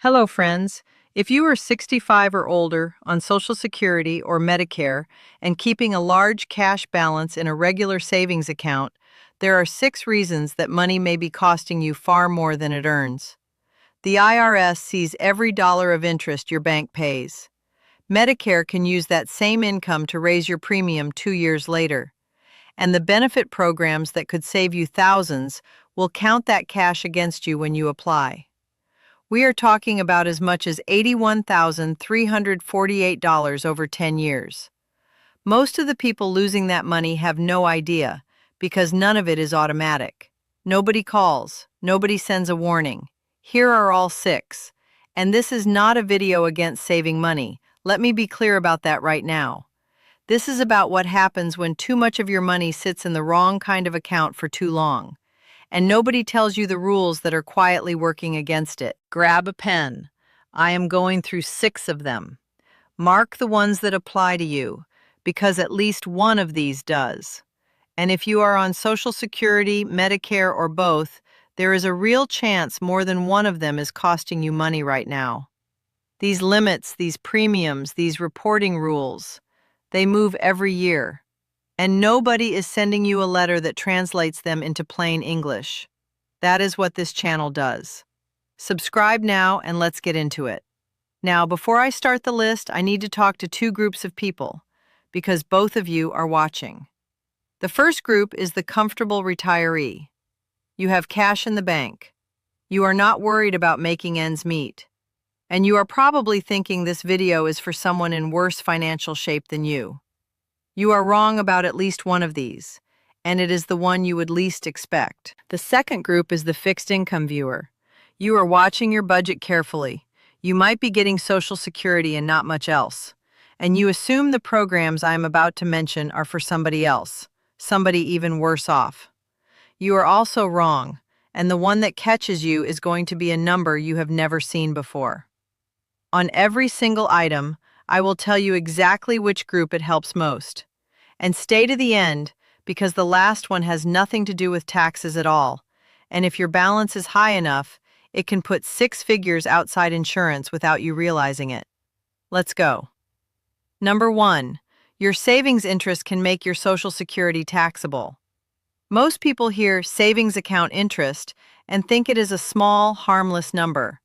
Hello, friends. If you are 65 or older on Social Security or Medicare and keeping a large cash balance in a regular savings account, there are 6 reasons that money may be costing you far more than it earns. The IRS sees every dollar of interest your bank pays. Medicare can use that same income to raise your premium 2 years later. And the benefit programs that could save you thousands will count that cash against you when you apply. We are talking about as much as $81,348 over 10 years. Most of the people losing that money have no idea because none of it is automatic. Nobody calls, nobody sends a warning. Here are all 6. And this is not a video against saving money. Let me be clear about that right now. This is about what happens when too much of your money sits in the wrong kind of account for too long. And nobody tells you the rules that are quietly working against it. Grab a pen. I am going through 6 of them. Mark the ones that apply to you, because at least one of these does. And if you are on Social Security, Medicare, or both, there is a real chance more than one of them is costing you money right now. These limits, these premiums, these reporting rules, they move every year. And nobody is sending you a letter that translates them into plain English. That is what this channel does. Subscribe now and let's get into it. Now, before I start the list, I need to talk to 2 groups of people, because both of you are watching. The first group is the comfortable retiree. You have cash in the bank. You are not worried about making ends meet. And you are probably thinking this video is for someone in worse financial shape than you. You are wrong about at least one of these, and it is the one you would least expect. The second group is the fixed income viewer. You are watching your budget carefully. You might be getting Social Security and not much else. And you assume the programs I am about to mention are for somebody else, somebody even worse off. You are also wrong, and the one that catches you is going to be a number you have never seen before. On every single item, I will tell you exactly which group it helps most. And stay to the end, because the last one has nothing to do with taxes at all. And if your balance is high enough, it can put 6 figures outside insurance without you realizing it. Let's go. Number 1, your savings interest can make your Social Security taxable. Most people hear savings account interest and think it is a small, harmless number.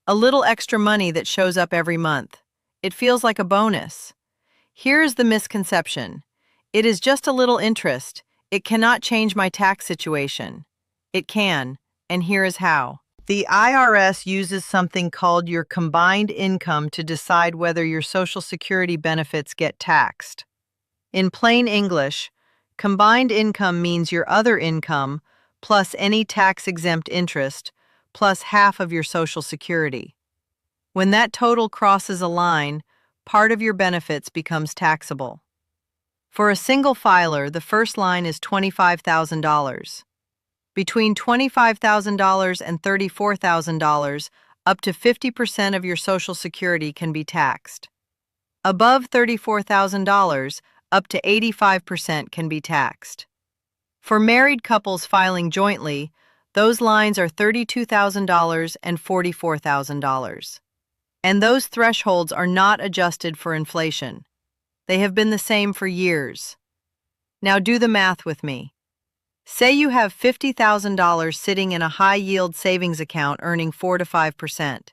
A little extra money that shows up every month. It feels like a bonus. Here is the misconception. It is just a little interest. It cannot change my tax situation. It can, and here is how. The IRS uses something called your combined income to decide whether your Social Security benefits get taxed. In plain English, combined income means your other income plus any tax-exempt interest plus half of your Social Security. When that total crosses a line, part of your benefits becomes taxable. For a single filer, the first line is $25,000. Between $25,000 and $34,000, up to 50% of your Social Security can be taxed. Above $34,000, up to 85% can be taxed. For married couples filing jointly, those lines are $32,000 and $44,000. And those thresholds are not adjusted for inflation. They have been the same for years. Now do the math with me. Say you have $50,000 sitting in a high-yield savings account earning 4 to 5%.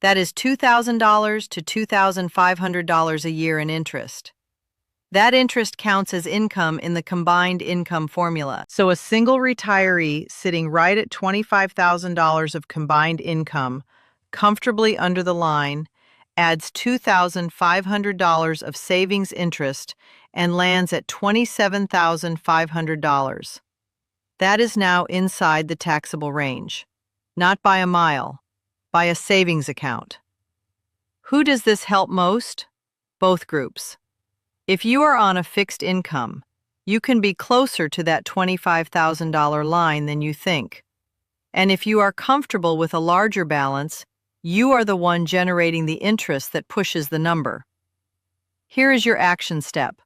That is $2,000 to $2,500 a year in interest. That interest counts as income in the combined income formula. So a single retiree sitting right at $25,000 of combined income, comfortably under the line, adds $2,500 of savings interest and lands at $27,500. That is now inside the taxable range. Not by a mile, by a savings account. Who does this help most? Both groups. If you are on a fixed income, you can be closer to that $25,000 line than you think. And if you are comfortable with a larger balance, you are the one generating the interest that pushes the number. Here is your action step.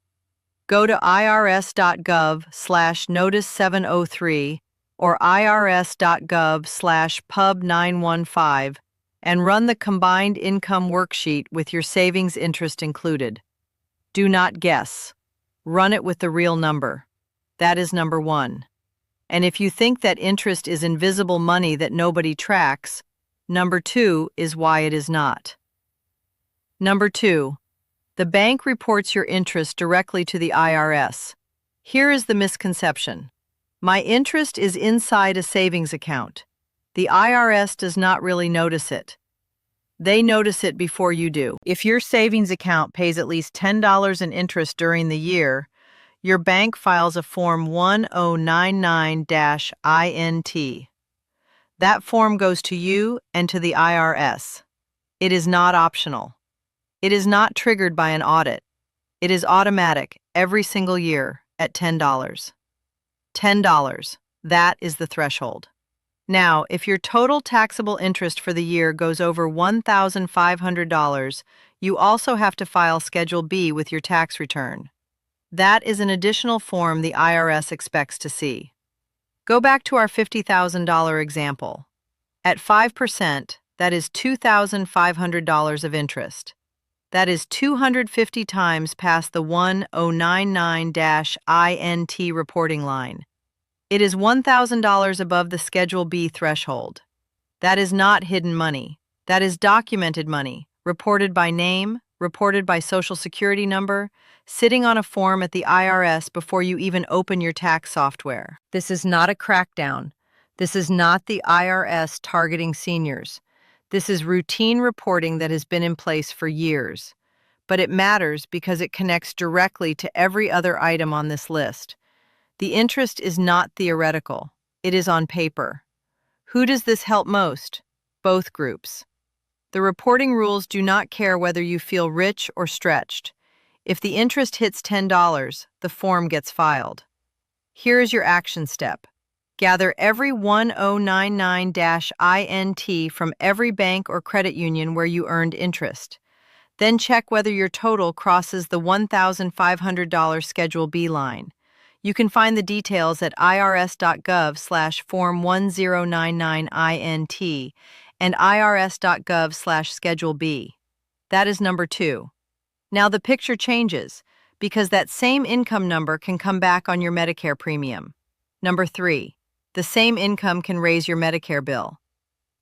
Go to irs.gov/notice703 or irs.gov/pub915 and run the combined income worksheet with your savings interest included. Do not guess. Run it with the real number. That is number one. And if you think that interest is invisible money that nobody tracks, number two is why it is not. Number two, the bank reports your interest directly to the IRS. Here is the misconception. My interest is inside a savings account. The IRS does not really notice it. They notice it before you do. If your savings account pays at least $10 in interest during the year, your bank files a Form 1099-INT. That form goes to you and to the IRS. It is not optional. It is not triggered by an audit. It is automatic every single year at $10. $10. That is the threshold. Now, if your total taxable interest for the year goes over $1,500, you also have to file Schedule B with your tax return. That is an additional form the IRS expects to see. Go back to our $50,000 example. At 5%, that is $2,500 of interest. That is 250 times past the 1099-INT reporting line. It is $1,000 above the Schedule B threshold. That is not hidden money. That is documented money, reported by name, reported by Social Security number, sitting on a form at the IRS before you even open your tax software. This is not a crackdown. This is not the IRS targeting seniors. This is routine reporting that has been in place for years. But it matters because it connects directly to every other item on this list. The interest is not theoretical. It is on paper. Who does this help most? Both groups. The reporting rules do not care whether you feel rich or stretched. If the interest hits $10, the form gets filed. Here is your action step. Gather every 1099-INT from every bank or credit union where you earned interest. Then check whether your total crosses the $1,500 Schedule B line. You can find the details at irs.gov/form 1099INT and irs.gov/Schedule B. That is number two. Now the picture changes because that same income number can come back on your Medicare premium. Number three, the same income can raise your Medicare bill.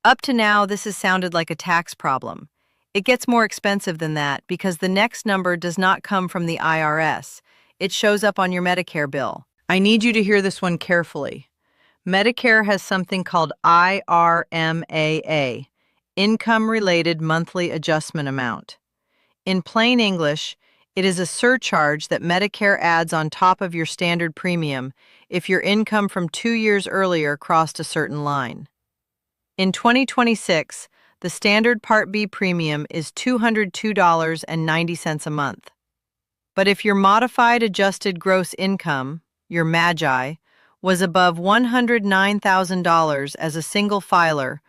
Up to now, this has sounded like a tax problem. It gets more expensive than that because the next number does not come from the IRS. It shows up on your Medicare bill. I need you to hear this one carefully. Medicare has something called IRMAA, Income-Related Monthly Adjustment Amount. In plain English, it is a surcharge that Medicare adds on top of your standard premium if your income from 2 years earlier crossed a certain line. In 2026, the standard Part B premium is $202.90 a month. But if your modified adjusted gross income, your MAGI, was above $109,000 as a single filer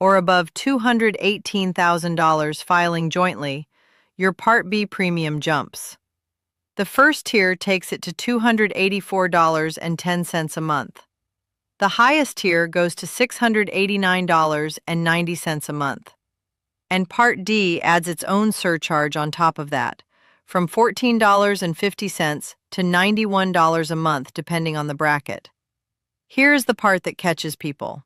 or above $218,000 filing jointly, your Part B premium jumps. The first tier takes it to $284.10 a month. The highest tier goes to $689.90 a month. And Part D adds its own surcharge on top of that, from $14.50 to $91 a month depending on the bracket. Here's the part that catches people.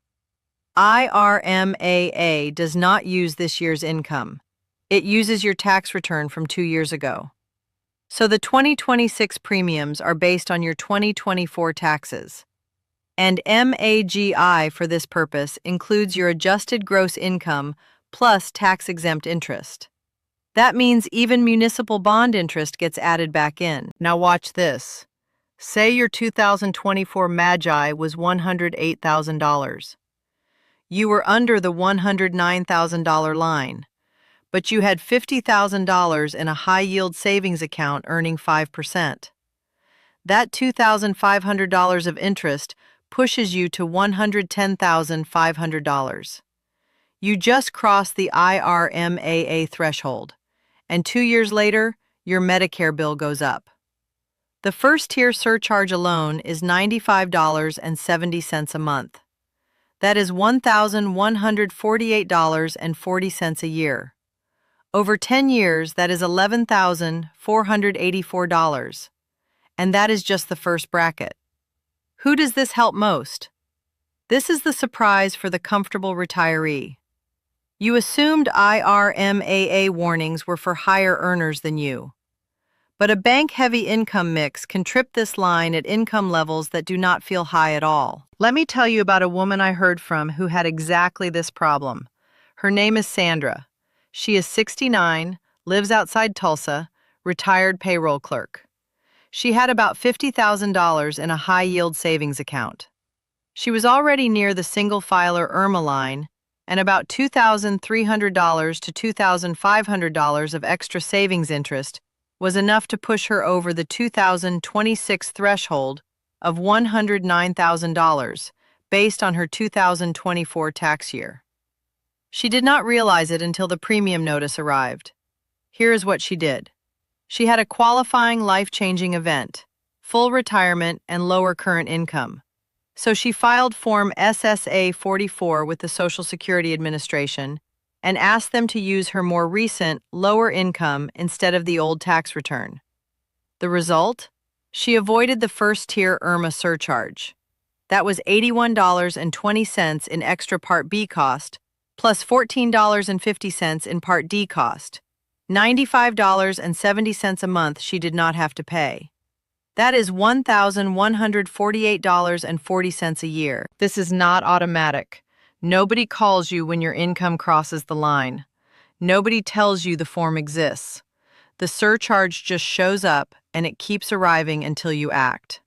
IRMAA does not use this year's income. It uses your tax return from 2 years ago. So the 2026 premiums are based on your 2024 taxes. And MAGI for this purpose includes your adjusted gross income plus tax-exempt interest. That means even municipal bond interest gets added back in. Now watch this. Say your 2024 MAGI was $108,000. You were under the $109,000 line, but you had $50,000 in a high-yield savings account earning 5%. That $2,500 of interest pushes you to $110,500. You just crossed the IRMAA threshold, and 2 years later, your Medicare bill goes up. The first tier surcharge alone is $95.70 a month. That is $1,148.40 a year. Over 10 years, that is $11,484. And that is just the first bracket. Who does this help most? This is the surprise for the comfortable retiree. You assumed IRMAA warnings were for higher earners than you. But a bank-heavy income mix can trip this line at income levels that do not feel high at all. Let me tell you about a woman I heard from who had exactly this problem. Her name is Sandra. She is 69, lives outside Tulsa, retired payroll clerk. She had about $50,000 in a high-yield savings account. She was already near the single-filer IRMA line, and about $2,300 to $2,500 of extra savings interest was enough to push her over the 2026 threshold of $109,000 based on her 2024 tax year. She did not realize it until the premium notice arrived. Here is what she did. She had a qualifying life-changing event, full retirement and lower current income. So she filed Form SSA 44 with the Social Security Administration and asked them to use her more recent, lower income instead of the old tax return. The result? She avoided the first-tier IRMA surcharge. That was $81.20 in extra Part B cost, plus $14.50 in Part D cost. $95.70 a month she did not have to pay. That is $1,148.40 a year. This is not automatic. Nobody calls you when your income crosses the line. Nobody tells you the form exists. The surcharge just shows up and it keeps arriving until you act.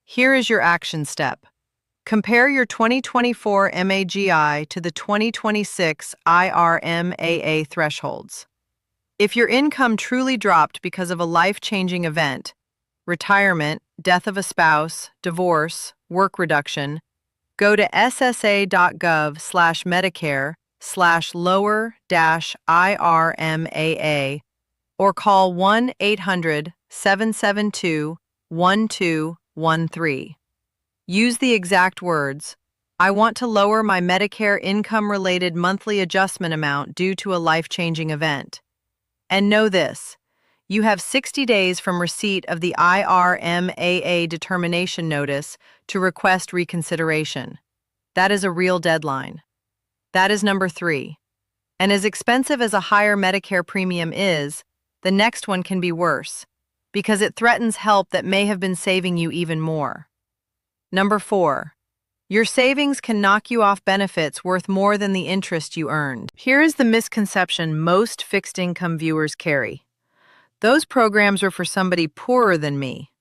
Here is your action step. Compare your 2024 MAGI to the 2026 IRMAA thresholds. If your income truly dropped because of a life-changing event, retirement, death of a spouse, divorce, work reduction, go to ssa.gov/Medicare/lower-IRMAA or call 1-800-772-1213. Use the exact words, "I want to lower my Medicare income-related monthly adjustment amount due to a life-changing event." And know this, you have 60 days from receipt of the IRMAA determination notice to request reconsideration. That is a real deadline. That is number 3. And as expensive as a higher Medicare premium is, the next one can be worse, because it threatens help that may have been saving you even more. Number 4. Your savings can knock you off benefits worth more than the interest you earned. Here is the misconception most fixed-income viewers carry. Those programs are for somebody poorer than me.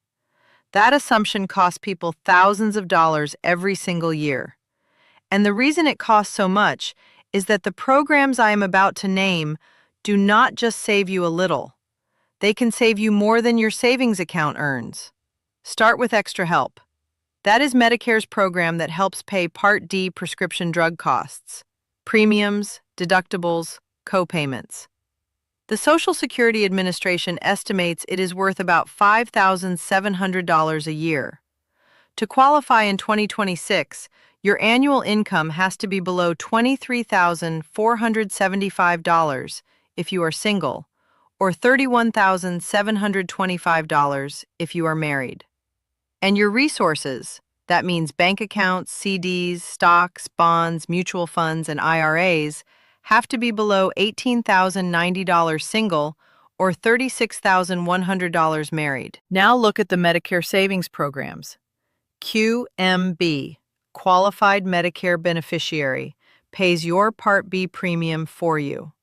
That assumption costs people thousands of dollars every single year. And the reason it costs so much is that the programs I am about to name do not just save you a little. They can save you more than your savings account earns. Start with Extra Help. That is Medicare's program that helps pay Part D prescription drug costs, premiums, deductibles, co-payments. The Social Security Administration estimates it is worth about $5,700 a year. To qualify in 2026, your annual income has to be below $23,475 if you are single, or $31,725 if you are married. And your resources, that means bank accounts, CDs, stocks, bonds, mutual funds, and IRAs, have to be below $18,090 single or $36,100 married. Now look at the Medicare savings programs. QMB, Qualified Medicare Beneficiary, pays your Part B premium for you.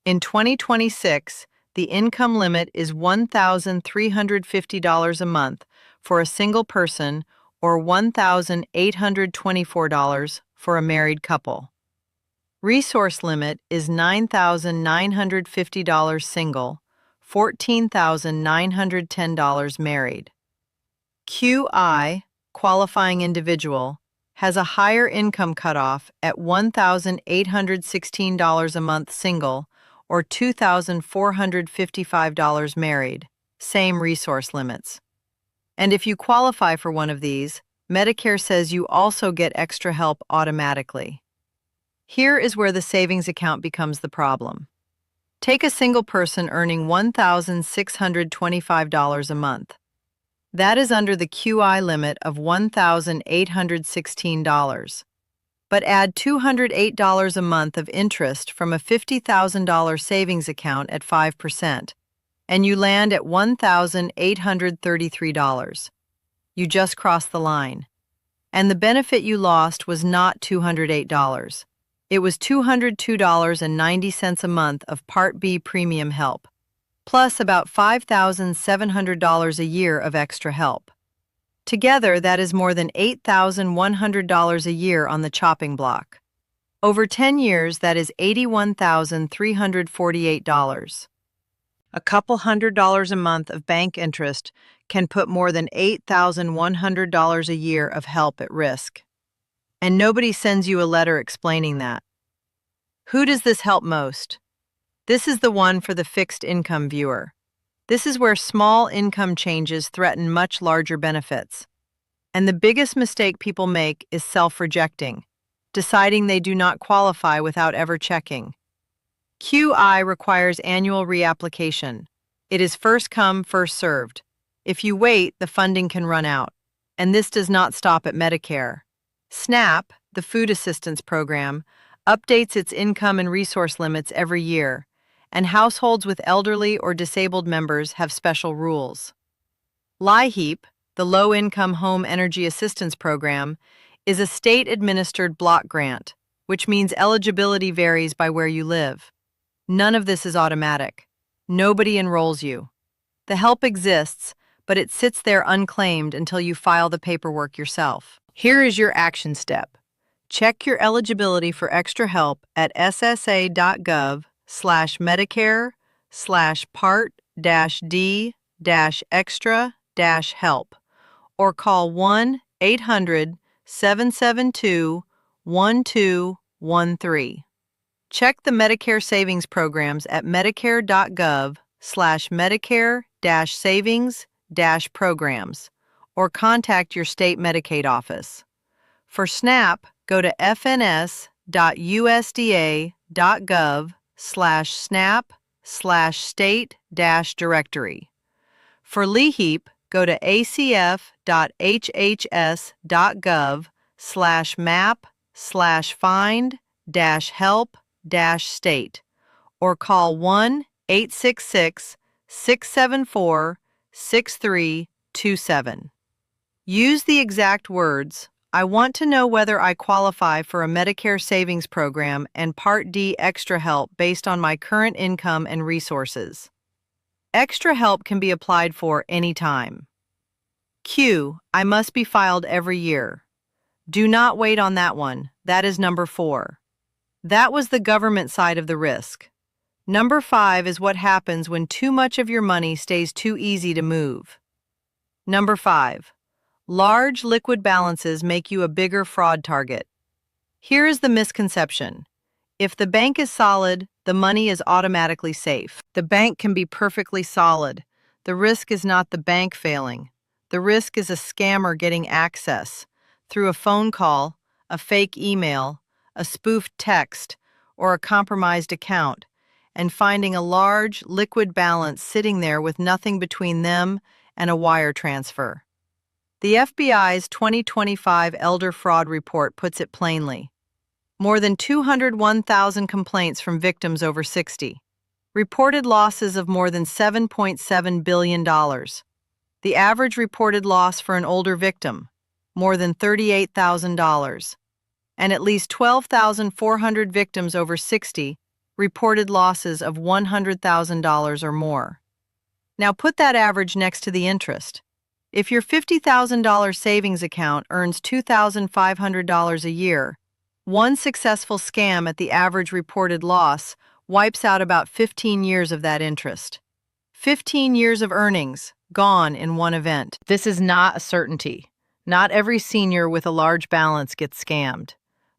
In 2026, the income limit is $1,350 a month for a single person or $1,824 for a married couple. Resource limit is $9,950 single, $14,910 married. QI, qualifying individual, has a higher income cutoff at $1,816 a month single or $2,455 married, same resource limits. And if you qualify for one of these, Medicare says you also get extra help automatically. Here is where the savings account becomes the problem. Take a single person earning $1,625 a month. That is under the QI limit of $1,816. But add $208 a month of interest from a $50,000 savings account at 5%, and you land at $1,833. You just crossed the line. And the benefit you lost was not $208. It was $202.90 a month of Part B premium help, plus about $5,700 a year of extra help. Together, that is more than $8,100 a year on the chopping block. Over 10 years, that is $81,348. A couple $100 a month of bank interest can put more than $8,100 a year of help at risk. And nobody sends you a letter explaining that. Who does this help most? This is the one for the fixed income viewer. This is where small income changes threaten much larger benefits. And the biggest mistake people make is self-rejecting, deciding they do not qualify without ever checking. QI requires annual reapplication. It is first come, first served. If you wait, the funding can run out. And this does not stop at Medicare. SNAP, the Food Assistance Program, updates its income and resource limits every year, and households with elderly or disabled members have special rules. LIHEAP, the Low-Income Home Energy Assistance Program, is a state-administered block grant, which means eligibility varies by where you live. None of this is automatic. Nobody enrolls you. The help exists, but it sits there unclaimed until you file the paperwork yourself. Here is your action step. Check your eligibility for extra help at ssa.gov/Medicare/Part-D-extra-help or call 1-800-772-1213. Check the Medicare savings programs at medicare.gov/Medicare-savings-programs or contact your state Medicaid office. For SNAP, go to fns.usda.gov/SNAP/state-directory. For LIHEAP, go to acf.hhs.gov/map/find-help-state or call 1-866-674-6327. Use the exact words, "I want to know whether I qualify for a Medicare savings program and Part D extra help based on my current income and resources." Extra help can be applied for anytime. Q. I must be filed every year. Do not wait on that one. That is number 4. That was the government side of the risk. Number 5 is what happens when too much of your money stays too easy to move. Number 5. Large liquid balances make you a bigger fraud target. Here is the misconception. If the bank is solid, the money is automatically safe. The bank can be perfectly solid. The risk is not the bank failing. The risk is a scammer getting access through a phone call, a fake email, a spoofed text, or a compromised account, and finding a large, liquid balance sitting there with nothing between them and a wire transfer. The FBI's 2025 Elder Fraud Report puts it plainly. More than 201,000 complaints from victims over 60. Reported losses of more than $7.7 billion. The average reported loss for an older victim, more than $38,000. And at least 12,400 victims over 60 reported losses of $100,000 or more. Now put that average next to the interest. If your $50,000 savings account earns $2,500 a year, one successful scam at the average reported loss wipes out about 15 years of that interest. 15 years of earnings, gone in one event. This is not a certainty. Not every senior with a large balance gets scammed.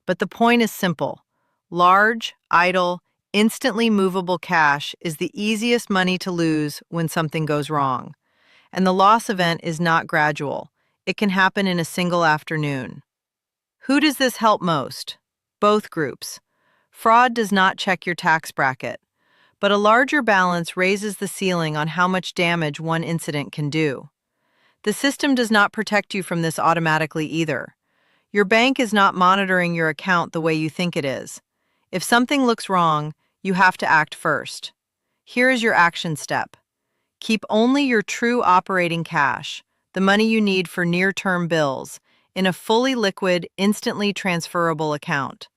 But the point is simple. Large, idle, instantly movable cash is the easiest money to lose when something goes wrong. And the loss event is not gradual. It can happen in a single afternoon. Who does this help most? Both groups. Fraud does not check your tax bracket, but a larger balance raises the ceiling on how much damage one incident can do. The system does not protect you from this automatically either. Your bank is not monitoring your account the way you think it is. If something looks wrong, you have to act first. Here is your action step. Keep only your true operating cash, the money you need for near-term bills, in a fully liquid, instantly transferable account.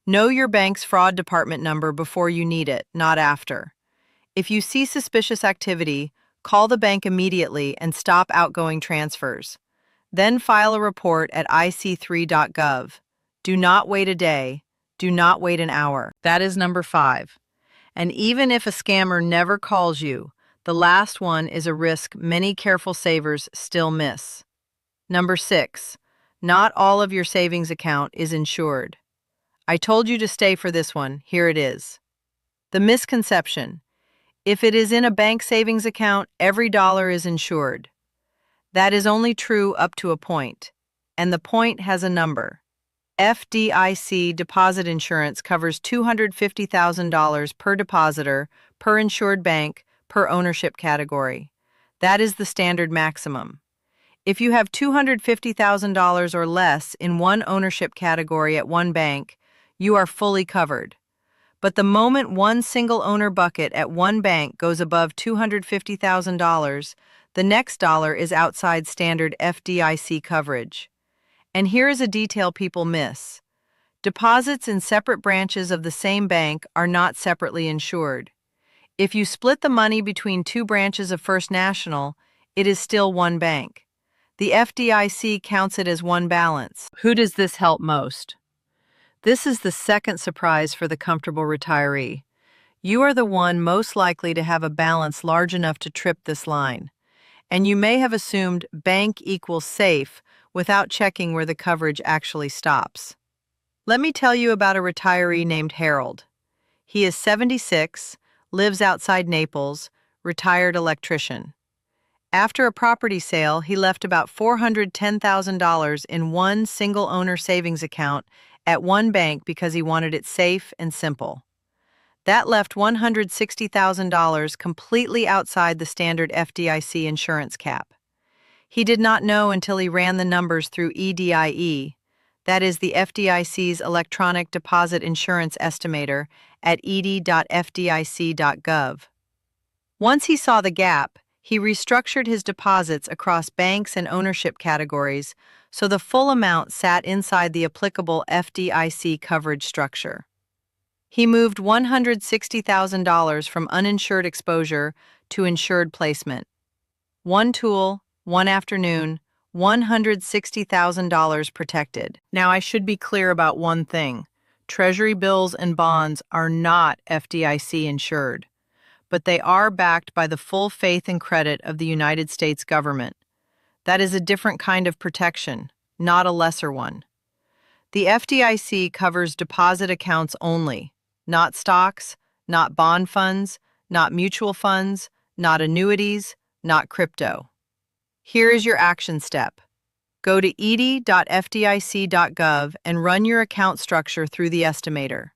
Know your bank's fraud department number before you need it, not after. If you see suspicious activity, call the bank immediately and stop outgoing transfers. Then file a report at ic3.gov. Do not wait a day. Do not wait an hour. That is number 5. And even if a scammer never calls you, the last one is a risk many careful savers still miss. Number 6. Not all of your savings account is insured. I told you to stay for this one. Here it is. The misconception. If it is in a bank savings account, every dollar is insured. That is only true up to a point, and the point has a number. FDIC deposit insurance covers $250,000 per depositor, per insured bank, per ownership category. That is the standard maximum. If you have $250,000 or less in one ownership category at one bank, you are fully covered. But the moment one single owner bucket at one bank goes above $250,000, the next dollar is outside standard FDIC coverage. And here is a detail people miss. Deposits in separate branches of the same bank are not separately insured. If you split the money between two branches of First National, it is still one bank. The FDIC counts it as one balance. Who does this help most? This is the second surprise for the comfortable retiree. You are the one most likely to have a balance large enough to trip this line. And you may have assumed bank equals safe without checking where the coverage actually stops. Let me tell you about a retiree named Harold. He is 76, lives outside Naples, retired electrician. After a property sale, he left about $410,000 in one single-owner savings account at one bank because he wanted it safe and simple. That left $160,000 completely outside the standard FDIC insurance cap. He did not know until he ran the numbers through EDIE, that is the FDIC's electronic deposit insurance estimator, at ed.fdic.gov. Once he saw the gap, he restructured his deposits across banks and ownership categories so the full amount sat inside the applicable FDIC coverage structure. He moved $160,000 from uninsured exposure to insured placement. One tool, one afternoon, $160,000 protected. Now I should be clear about one thing. Treasury bills and bonds are not FDIC insured, but they are backed by the full faith and credit of the United States government. That is a different kind of protection, not a lesser one. The FDIC covers deposit accounts only, not stocks, not bond funds, not mutual funds, not annuities, not crypto. Here is your action step. Go to ed.fdic.gov and run your account structure through the estimator.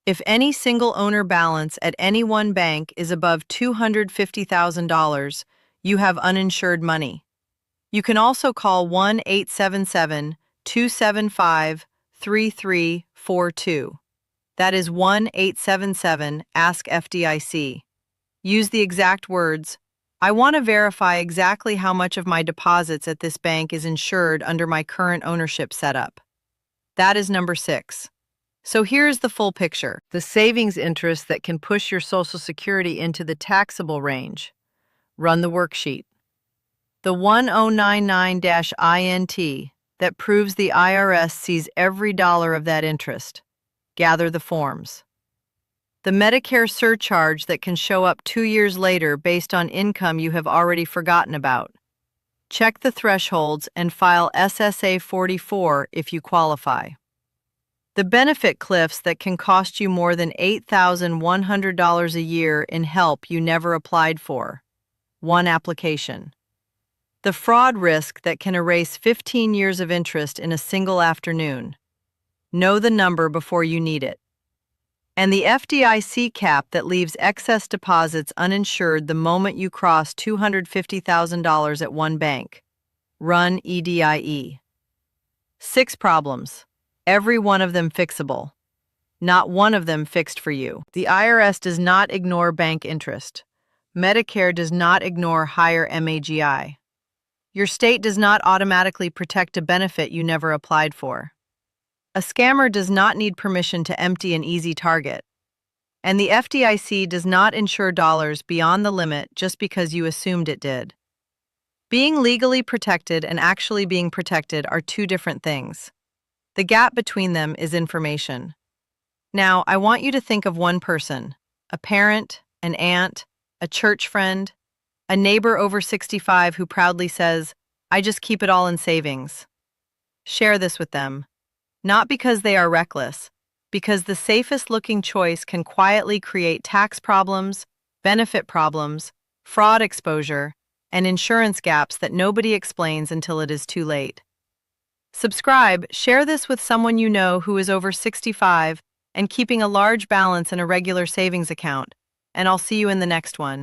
If any single owner balance at any one bank is above $250,000, you have uninsured money. You can also call 1-877-275-3342. That is 1-877-ASK-FDIC. Use the exact words, "I want to verify exactly how much of my deposits at this bank is insured under my current ownership setup." That is number 6. So here's the full picture. The savings interest that can push your Social Security into the taxable range. Run the worksheet. The 1099-INT that proves the IRS sees every dollar of that interest. Gather the forms. The Medicare surcharge that can show up 2 years later based on income you have already forgotten about. Check the thresholds and file SSA 44 if you qualify. The benefit cliffs that can cost you more than $8,100 a year in help you never applied for. One application. The fraud risk that can erase 15 years of interest in a single afternoon. Know the number before you need it. And the FDIC cap that leaves excess deposits uninsured the moment you cross $250,000 at one bank. Run EDIE. 6 problems. Every one of them fixable. Not one of them fixed for you. The IRS does not ignore bank interest. Medicare does not ignore higher MAGI. Your state does not automatically protect a benefit you never applied for. A scammer does not need permission to empty an easy target. And the FDIC does not insure dollars beyond the limit just because you assumed it did. Being legally protected and actually being protected are two different things. The gap between them is information. Now, I want you to think of one person, a parent, an aunt, a church friend, a neighbor over 65 who proudly says, "I just keep it all in savings." Share this with them. Not because they are reckless, because the safest looking choice can quietly create tax problems, benefit problems, fraud exposure, and insurance gaps that nobody explains until it is too late. Subscribe, share this with someone you know who is over 65 and keeping a large balance in a regular savings account, and I'll see you in the next one.